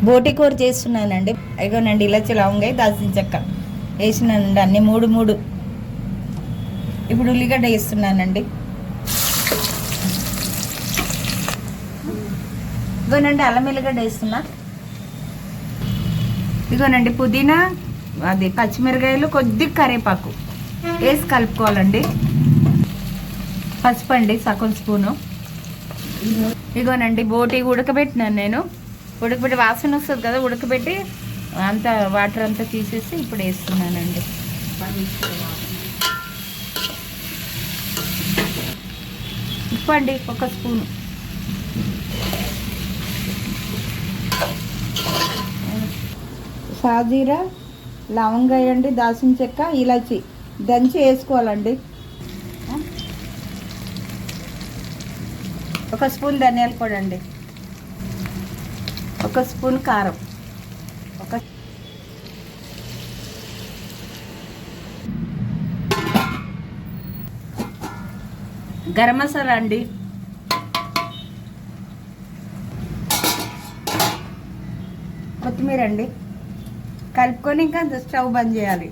బోటి కూర చేస్తున్నానండి. ఇగోనండి ఇలాచి లవంగాయ దాల్చిన చెక్క వేసినానండి, అన్ని మూడు మూడు. ఇప్పుడు ఉల్లిగడ్డ వేస్తున్నానండి. ఇగోనండి అల్లం ఎల్లిగడ్డ వేస్తున్నా. ఇగోనండి పుదీనా, అది పచ్చిమిరకాయలు, కొద్దిగా కరివేపాకు వేసి కలుపుకోవాలండి. పసుపు అండి సగం స్పూను. ఇగోనండి బోటి ఉడకబెట్టినాను నేను. ఉడకబెట్టి వాసన వస్తుంది కదా, ఉడకబెట్టి అంతా వాటర్ అంతా తీసేసి ఇప్పుడు వేస్తున్నానండి. ఉప్పు అండి ఒక స్పూను. షాజీరా, లవంగాయ అండి, దాల్చిన చెక్క, ఇలాచి దంచి వేసుకోవాలండి. ఒక స్పూన్ ధనియాల పొడి అండి, ఒక స్పూన్ కారం, ఒక గరం మసాలా అండి, కొత్తిమీర అండి. కలుపుకొని ఇంకా స్టవ్ బంద్ చేయాలి.